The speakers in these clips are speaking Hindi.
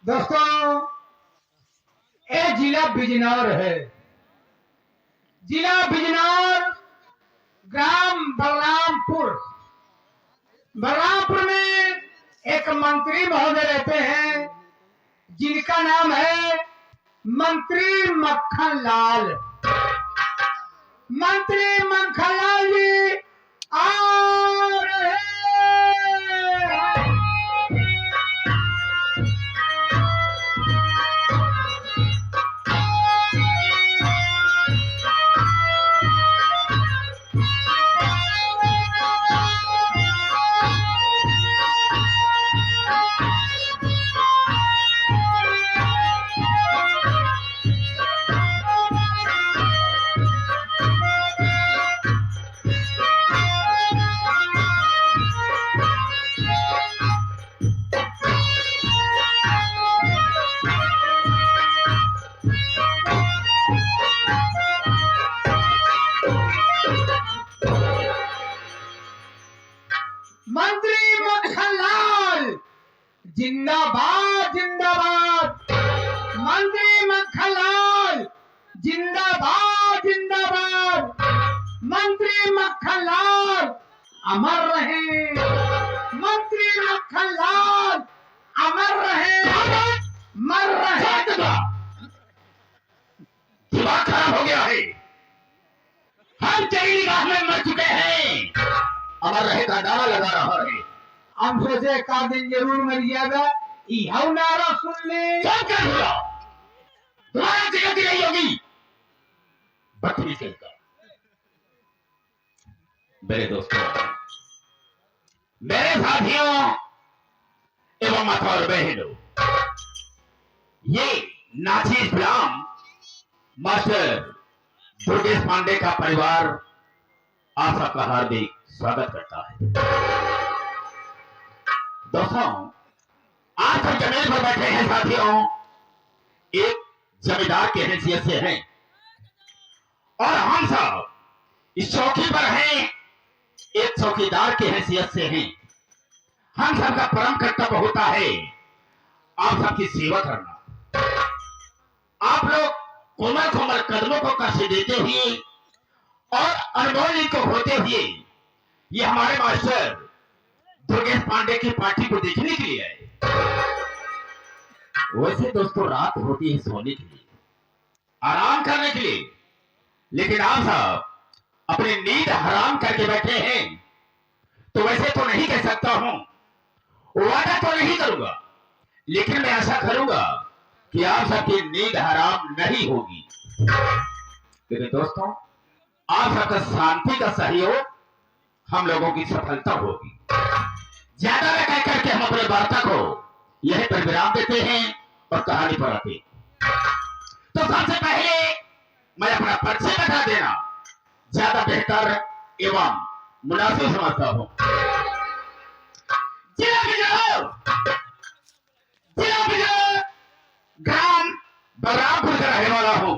दोस्तों, ये जिला बिजनौर है। जिला बिजनौर, ग्राम बलरामपुर। बलरामपुर में एक मंत्री महोदय रहते हैं जिनका नाम है मंत्री मक्खन लाल। मंत्री मक्खन लाल जी आ रहे हैं। मंत्री मक्खन लाल जिंदाबाद जिंदाबाद। मंत्री मक्खन लाल जिंदाबाद जिंदाबाद। मंत्री मक्खन लाल अमर रहे। मंत्री मक्खन लाल अमर रहे, मर रहे। दिमाग खराब हो गया है। हम तेरी निगाह में मर चुके हैं। अमर रहे का नारा लगा रहा है। हम सोचे का दिन जरूर मर जाएगा। यह नारा सुन ले। सब कर दिया, तुम्हारा जगत नहीं होगी। बदतमीज का मेरे दोस्तों, मेरे साथियों एवं माता और बहनों, ये नाची इस्लाम मास्टर दुर्गेश पांडे का परिवार आप सबका हार्दिक स्वागत करता है। दोस्तों, आज हम जमीन पर बैठे हैं साथियों, एक जमींदार के हैसियत से हैं और हम सब इस चौकी पर हैं एक चौकीदार के हैसियत से हैं। हम सबका परम कर्तव्य होता है आप सबकी सेवा करना। आप लोग कोमल कोमल कदमों को कष्ट देते हुए और अनमोल को होते हुए ये हमारे मास्टर दुर्गेश पांडे की पार्टी को देखने के लिए आए। वैसे दोस्तों, रात होती है सोने के लिए, आराम करने के लिए, लेकिन आप सब अपनी नींद हराम करके बैठे हैं। तो वैसे तो नहीं कह सकता हूं, वादा तो नहीं करूंगा, लेकिन मैं आशा करूंगा कि आप सबकी नींद हराम नहीं होगी। लेकिन दोस्तों, आप सबका शांति का सहयोग हम लोगों की सफलता होगी। ज्यादा न कह करके हम अपने वार्ता को यहीं पर विराम देते हैं और कहानी पर आते। तो सबसे पहले मैं अपना परिचय बता देना ज्यादा बेहतर एवं मुनासिब समझता हूं। जिला बिजनौर, ग्राम बलरामपुर का रहने वाला हूं।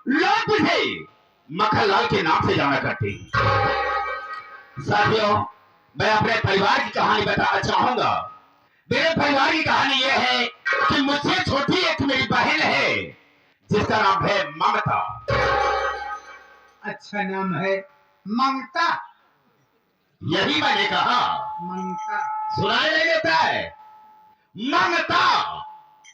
लोग मुझे मक्खन लाल के नाम से जाना करते हैं। साथियों, मैं अपने परिवार की कहानी बताना चाहूंगा। मेरे परिवार की कहानी यह है कि मुझसे छोटी एक मेरी बहन है जिसका नाम है ममता। अच्छा नाम है ममता। यही मैंने कहा, ममता। सुनाई नहीं देता है? ममता।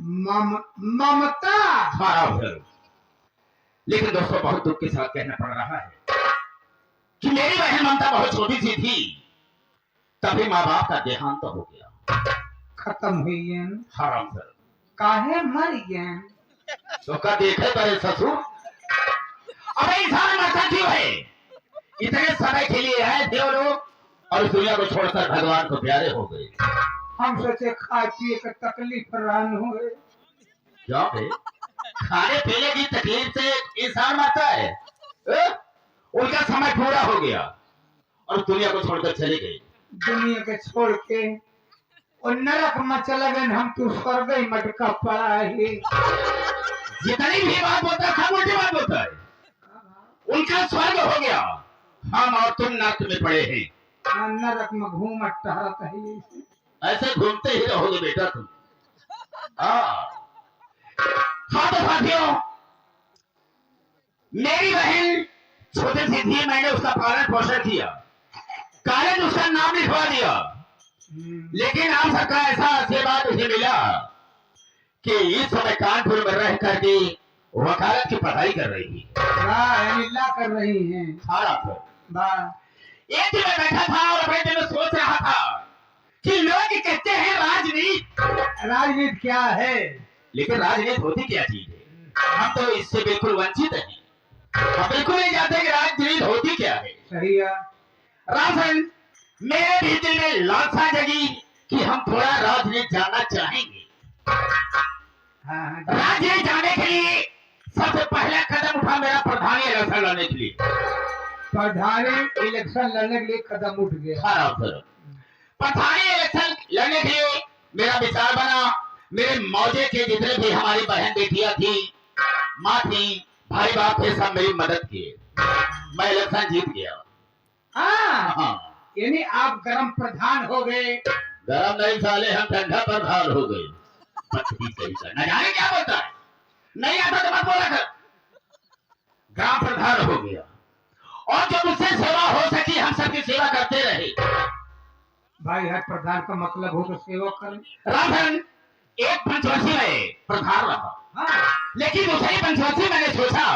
ममता। खराब है। लेकिन दोस्तों, बहुत दुख के साथ कहना पड़ रहा है कि मेरी बहन ममता बहुत छोटी सी थी, तभी माँ बाप का देहांत तो हो गया। खत्म हुई गया। हराम सर, काहे मर गया? तो का देखे बड़े ससुर। अब इंसान मरता क्यों है? इतने समय के लिए आए थे वो लोग और इस दुनिया को छोड़कर भगवान को प्यारे हो गए। हम सोचे खाए पिए का तकलीफ रहन हुए। क्या है? खाने पीने की तकलीफ से इंसान मरता है? उनका समय पूरा हो गया और दुनिया को छोड़कर चले गए। दुनिया के छोड़ के और नरक में चला गए। हम तो स्वर्ग ही मटका पड़ा है। जितनी भी बात होता है सब उल्टी बात होता है। उनका स्वर्ग हो गया, हम और तुम नरक में पड़े हैं। नरक में घूमत टहलत है। ऐसे घूमते ही रहोगे बेटा तुम। हाँ हाँ तो साथियों, मेरी बहन छोटी सी थी, मैंने उसका पालन पोषण किया, कॉलेज उसका नाम लिखवा दिया, लेकिन आप सबका ऐसा आशीर्वाद उसे मिला कि इस समय कानपुर में रह करके वकालत की पढ़ाई कर रही थी। लीला कर रही हैं। एक दिन मैं बैठा था और अपने दिल में सोच रहा था कि लोग कहते हैं राजनीति, राजनीति क्या है, लेकिन राजनीति होती क्या चीज है? हम तो इससे बिल्कुल वंचित हैं। हम बिल्कुल नहीं जानते कि राजनीति होती क्या है। सही है। राजन, मेरे भी दिल में लालसा जगी कि हम थोड़ा राजनीति जानना चाहेंगे। हाँ, राजनीति जानने के लिए सबसे पहला कदम उठा मेरा प्रधानी इलेक्शन लड़ने के लिए। प्रधानी इलेक्शन लड़ने के लिए कदम उठ गया। प्रधानी इलेक्शन लड़ने के लिए मेरा विचार बना। मेरे मौजे के जितने भी हमारी बहन बेटियां थी, माँ थी, भाई बाप थे, सब मेरी मदद किए। मैं इलेक्शन जीत गया। हाँ, यानी आप गरम प्रधान हो गए। गरम नहीं साले, हम ठंडा प्रधान हो गए। न जाने क्या बोलता है, नहीं आता तो मत बोला कर। ग्राम प्रधान हो गया और जो मुझसे सेवा हो सकी हम सबकी सेवा करते रहे। भाई हर प्रधान का मतलब हो तो सेवा करें। रामधन एक पंचवर्षीय में प्रधान रहा। हाँ। लेकिन दूसरी पंचवर्षीय मैंने सोचा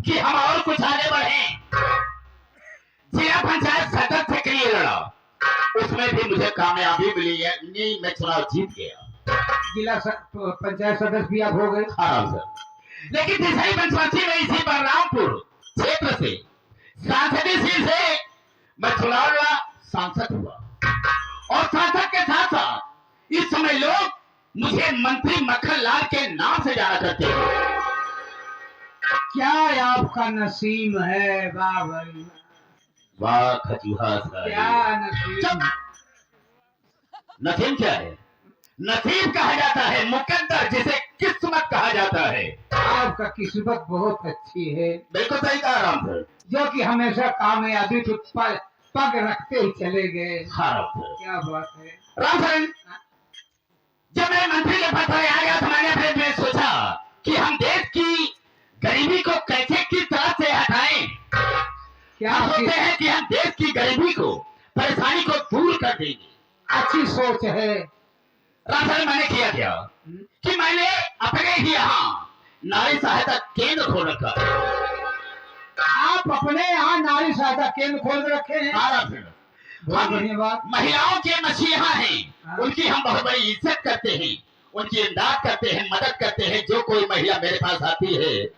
कि हम और कुछ आगे बढ़े। जिला पंचायत सदस्य के लिए लड़ा, उसमें भी मुझे कामयाबी मिली है, नहीं मैं चुनाव जीत गया। जिला पंचायत सदस्य भी आप हो गए। हाँ सर। लेकिन तीसरी पंचवर्षीय में इसी बलरामपुर क्षेत्र से सांसदीय सीट से मैं चुनाव लड़ा, सांसद हुआ। और सांसद के साथ साथ इस समय लोग मुझे मंत्री मक्खन लाल के नाम से जाना करते हैं। क्या आपका नसीब है, वाह भाई वाह खचूहा साहब। क्या नसीब। नसीब क्या है? नसीब कहा जाता है मुकद्दर, जिसे किस्मत कहा जाता है। आपका किस्मत बहुत अच्छी है। बिल्कुल सही कहा राम सर। जो कि हमेशा कामयाबी के पग रखते ही चले गए। हाँ राम सर। क्या बात है राम सर, जब मैं मंत्री के पद पर आ गया तो मैंने अपने में सोचा कि हम देश की गरीबी को कैसे किस तरह से हटाएं। क्या हम सोचते हैं कि हम देश की गरीबी को, परेशानी को दूर कर देंगे। अच्छी सोच है। राम सर, मैंने किया क्या कि मैंने अपने ही यहाँ नारी सहायता केंद्र खोल रखा। आप अपने यहाँ नारी सहायता केंद्र खोल रखे हैं। हाँ राम सर। बहुत बढ़िया बात। महिलाओं के मसीहा हैं, उनकी हम बहुत बड़ी इज्जत करते हैं, उनकी इमदाद करते हैं, मदद करते हैं। जो कोई महिला मेरे पास आती है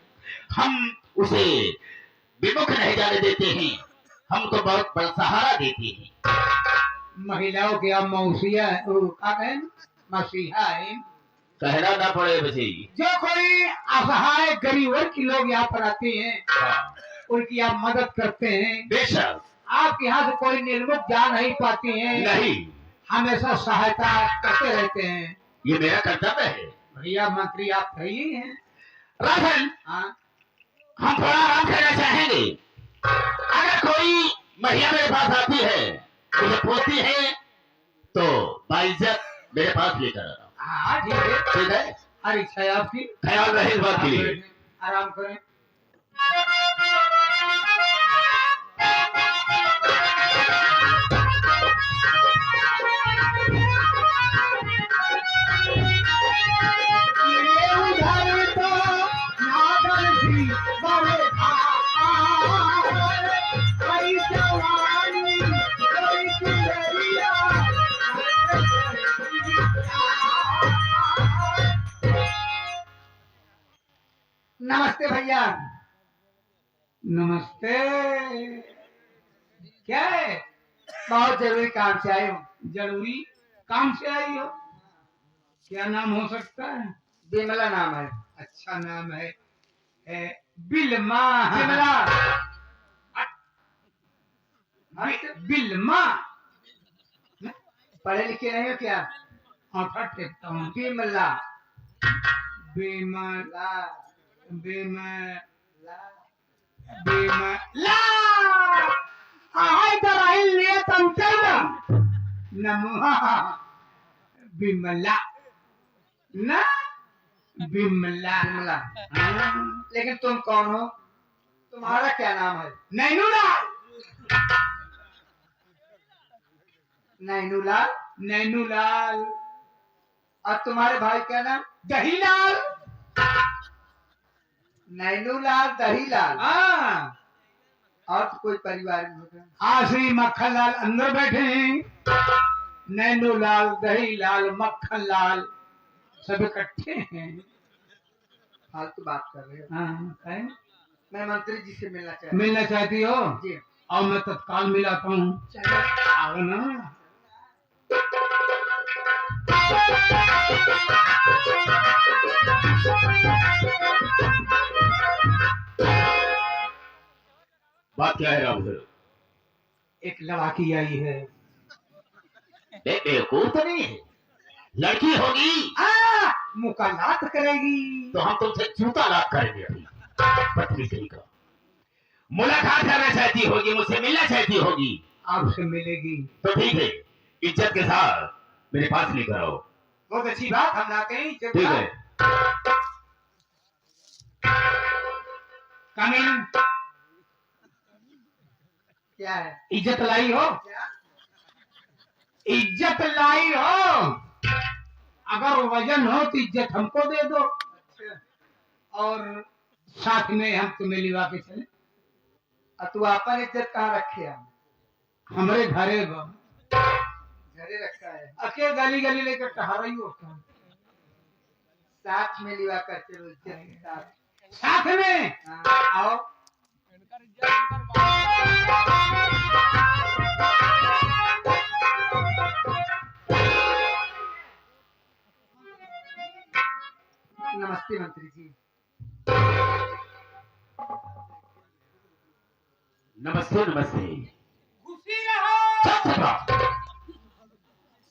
हम उसे विमुख नहीं जाने देते हैं, हम उनको बहुत बड़ा सहारा देते हैं। महिलाओं के अब मौसिया मसीहा है, कहना ना पड़े बची। जो कोई असहाय गरीब वर्ग के लोग यहाँ पर आते हैं, हाँ। उनकी आप मदद करते हैं। बेशक। आप यहाँ से कोई निर्मुख जा नहीं पाते हैं, नहीं, हमेशा सहायता करते रहते हैं। ये मेरा कर्तव्य है। भैया मंत्री आप सही हैं। राजन, हाँ, हम थोड़ा आराम करना चाहेंगे। अगर कोई महिला मेरे पास आती है, मुझे पूछती है, तो बाइज्जत मेरे पास लेकर आना। हाँ ठीक है। ठीक है, हर इच्छा है आपकी। ख्याल रहे इस बात के लिए। आराम करें। नमस्ते भैया। नमस्ते। क्या है? बहुत जरूरी काम से आई हो। जरूरी काम से आई हो? क्या नाम हो सकता है? बिमला नाम है। अच्छा नाम है। बिलमा। बिमला। बिलमा। पढ़े लिखे नहीं हो क्या? हाँ टेकता हूँ। बिमला। बिमला। बिमला। बिमला। आई दवाई ले तुम चलो। नमः बिमला। ना बिमला। बिमला। हाँ। लेकिन तुम कौन हो? तुम्हारा क्या नाम है? नैनूलाल। नैनूलाल। नैनूलाल। और तुम्हारे भाई क्या नाम? दहीलाल। नैनूलाल, दहीलाल। हाँ। और तो कोई परिवार में होगा? आश्री मक्खनलाल अंदर बैठे हैं। नैनूलाल, दहीलाल, मक्खनलाल सब इकट्ठे हैं। फालतू बात कर रहे हो। हाँ, है? मैं मंत्री जी से मिलना चाहता हूँ। मिलना चाहती हो? जी। और मैं तत्काल मिलाता हूँ। चलो। आओ ना। बात क्या है राम? एक लड़की आई है। बेवकूफ तो नहीं है, लड़की होगी मुकालात करेगी। तो हम तुमसे जूता लात करेंगे अभी। बदतमीज कहीं का। मुलाकात करना चाहती होगी, मुझसे मिलना चाहती होगी, आपसे मिलेगी। तो ठीक है, इज्जत के साथ मेरे पास लेकर आओ। बहुत अच्छी बात, हम लाते हैं। ठीक है। कमिंग। क्या है? इज्जत लाई हो? क्या? इज्जत लाई हो? अगर वजन हो तो इज्जत हमको दे दो। अच्छा। और साथ में हम तुम्हें लिवा के चले। और तू अपन इज्जत कहाँ रखे है? हमारे घरे घरे रखा है। अकेले गली गली लेकर टहरा ही होता है। साथ में लिवा कर चलो, इज्जत के साथ। साथ में हाँ। आओ। नमस्ते मंत्री जी। नमस्ते नमस्ते। खुशी रहो।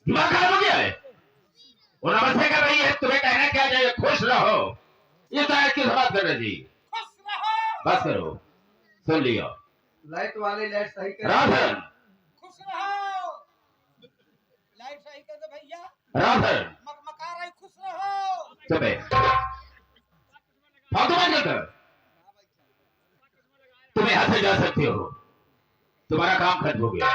दिमाग खराब हो गया है? वो नमस्ते कर रही है, तुम्हें कहना क्या चाहिए? खुश रहो। ये तो किस बात कर रहे जी? खुश रहो। बस करो, सुन लिया। लाइट वाले लाइट सही कर। राधन, खुश रहो। लाइट सही कर दो भैया। राधन, मकमका रही, खुश रहो। चुपे। फालतू बात नहीं कर। तुम यहाँ से जा सकते हो, तुम्हारा काम खत्म हो गया।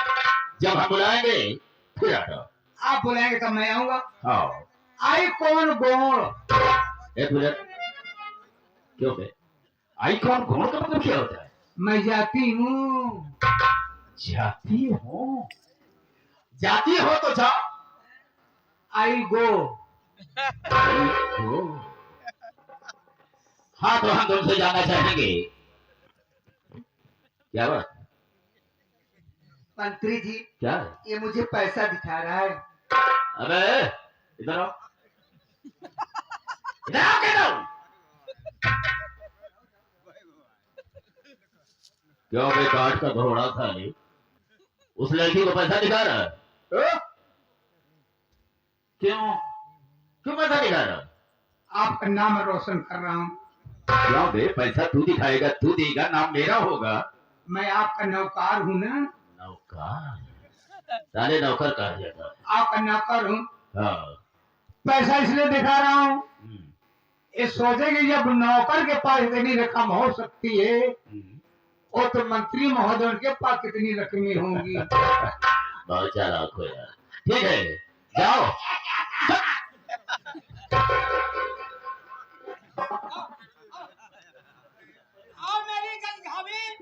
जब हम बुलाएंगे फिर आना। आप बुलाएंगे तब मैं आऊंगा। हाँ। आई कौन गोड़? एक मिनट। क्यों बे? आइकॉन घोड़ का मतलब क्या होता है? मैं जाती हूँ। जाती हो? जाती हो तो जाओ। आई गो। ओ। हाँ, तो हम तुमसे जानना चाहेंगे। क्या बात? मंत्री जी, क्या है? ये मुझे पैसा दिखा रहा है। अबे इधर आओ, इधर आओ, कहता हूं। क्यों बे, काठ का घोड़ा था ये? उस लड़की को पैसा दिखा रहा है? क्यों क्यों पैसा दिखा रहा है? आपका नाम रोशन कर रहा हूँ। क्यों बे, पैसा तू दिखाएगा, तू देगा, नाम मेरा होगा। मैं आपका नौकर हूँ ना। नौकर? साले नौकर कहा जाता? आपका नौकर हूँ। हाँ। पैसा इसलिए दिखा रहा हूँ, ये सोचे कि जब नौकर के पास इतनी रकम हो सकती है, वो तो मंत्री महोदय के पास कितनी रकमें होंगी। बहुत चालाक हो यार। ठीक है, जाओ।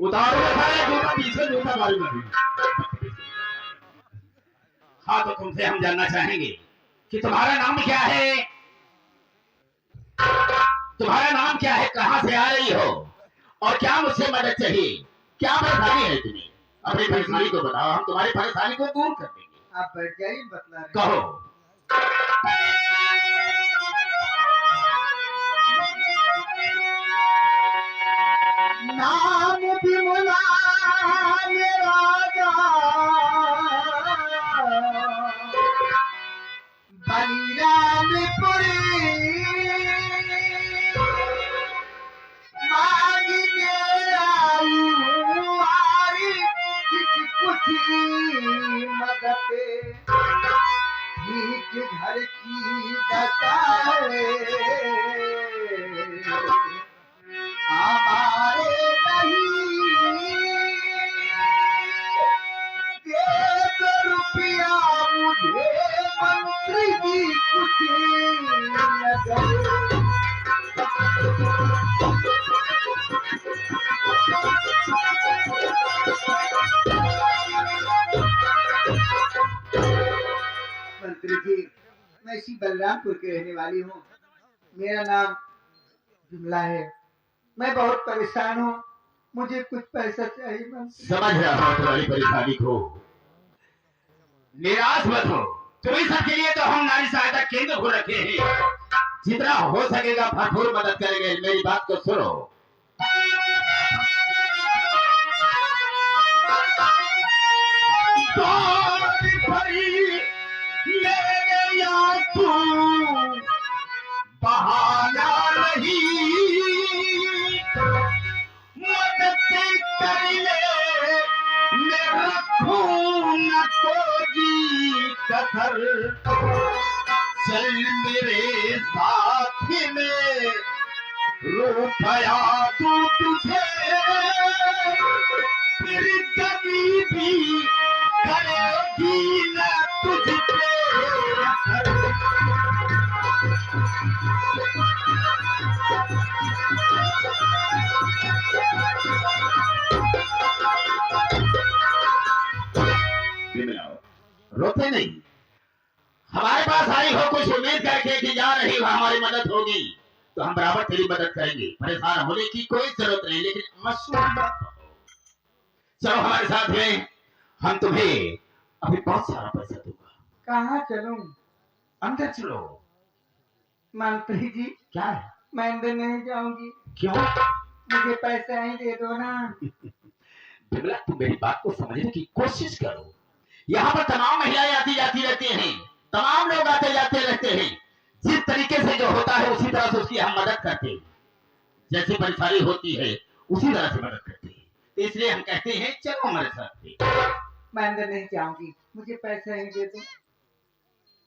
उतारो सारे जूता, पीछे जूता मारूंगा भी। हाँ, तो तुमसे हम जानना चाहेंगे कि तुम्हारा नाम क्या है? तुम्हारा नाम क्या है? कहाँ से आ रही हो? और क्या मुझसे मदद चाहिए? क्या परेशानी है तुम्हें? अपनी परेशानी को बताओ, हम तुम्हारी परेशानी को दूर कर देंगे। आप बैठ जाइए, बतला रहे हैं। कहो। नाम बिमला राजा बलिरामपुरी मांगने आई कुछ मदद ठीक घर की बताए। मंत्री जी, मैं इसी बलरामपुर की रहने वाली हूँ। मेरा नाम जुमला है। मैं बहुत परेशान हूँ, मुझे कुछ पैसा चाहिए मंत्री। समझ रहा हूँ तुम्हारी परेशानी को, निराश मत हो। तुम्हें सबके लिए तो हम नारी सहायता केंद्र को रखे हैं, जितना हो सकेगा भरपूर मदद करेंगे। मेरी बात को सुनो। बहाना नहीं, मदद कर ले, मैं रखूं न कोई कसर। चल मेरे साथ में, रुपया तू तुझे फिर कभी भी करेगी न तुझ पे असर। रोते नहीं, हमारे पास आई हो कुछ उम्मीद करके कि जा रही हो हमारी मदद होगी, तो हम बराबर तेरी मदद करेंगे। परेशान होने की कोई जरूरत नहीं, लेकिन आंसू मत बहाओ। चलो हमारे साथ में, हम तुम्हें अभी बहुत सारा पैसा दूंगा। कहाँ चलूं? अंदर चलो। मंत्री जी, क्या है? मैं अंदर नहीं जाऊंगी। क्यों? मुझे पैसा ही दे दो ना। बिमला, तुम मेरी बात को समझने की कोशिश करो। यहाँ पर तमाम महिलाएं आती जाती रहती हैं, तमाम लोग आते जाते रहते हैं। जिस तरीके से जो होता है उसी तरह से उसकी हम मदद करते हैं। जैसे परेशानी होती है उसी तरह से मदद करते हैं। तो इसलिए हम कहते हैं चलो हमारे साथ में। मैं अंदर नहीं जाऊंगी, मुझे पैसा ही दे दो।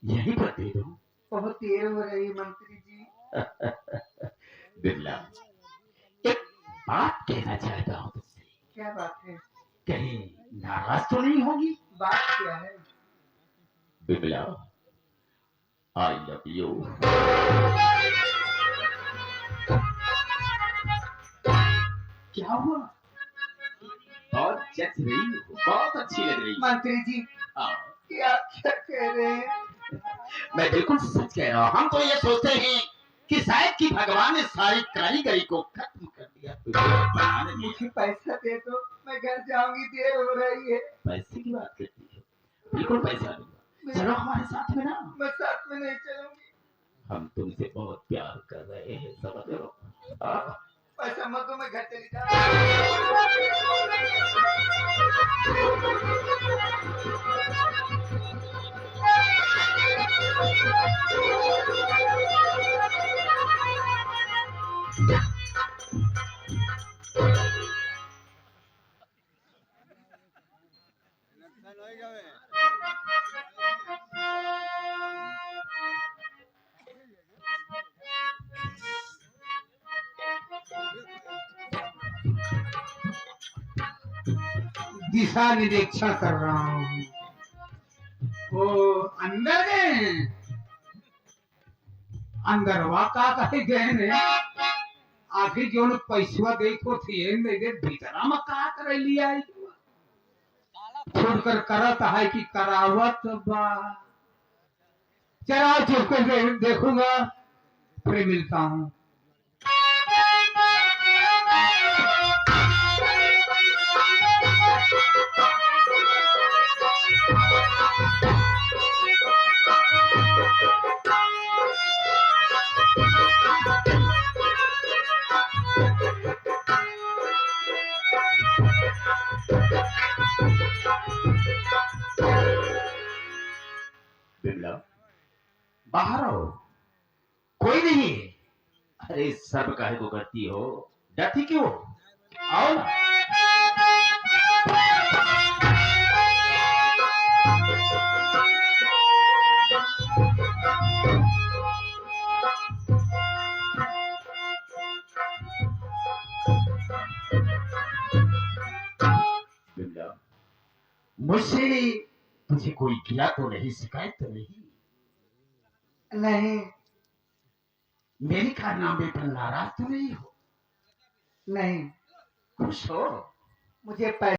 यहीं पर दे दो। बहुत देर हो रही है मंत्री जी। बिमला, एक बात कहना चाहता हूँ तुमसे। क्या बात है? कहीं नाराज तो नहीं होगी? बात क्या है? Bimla, I love you. क्या हुआ? बहुत जच रही हो, बहुत अच्छी लग रही। मंत्री जी, हाँ, क्या क्या कह रहे हैं? मैं बिल्कुल सच कह रहा हूँ। हम तो ये सोचते हैं कि शायद कि भगवान ने सारी कारीगरी को खत्म कर दिया, बनाने में। मुझे पैसा दे दो, मैं घर जाऊंगी, देर हो रही है। पैसे की बात करती हो? बिल्कुल पैसा दूंगा, चलो हमारे साथ में ना। मैं साथ में नहीं चलूंगी। हम तुमसे बहुत प्यार कर रहे हैं, समझ लो। पैसा मत दो, मैं घर चली दिशा निरीक्षण कर रहा हूँ। वो अंदर गए, अंदर वाका कहे गए ने। आखिर जो पैसा देखो थे मेरे भीतर में का कर लिया छोड़कर करत है कि करावत बा। चला चुप कर देखूंगा, फिर मिलता हूँ। बिमला, बाहर आओ, कोई नहीं। अरे सब काहे को करती हो, डरती क्यों? आओ ना। बिमला, मुझसे तुझे कोई गिला तो नहीं, शिकायत तो नहीं? नहीं मेरी कारनामे पर नाराज तो नहीं हो? नहीं, खुश हो? मुझे पैसे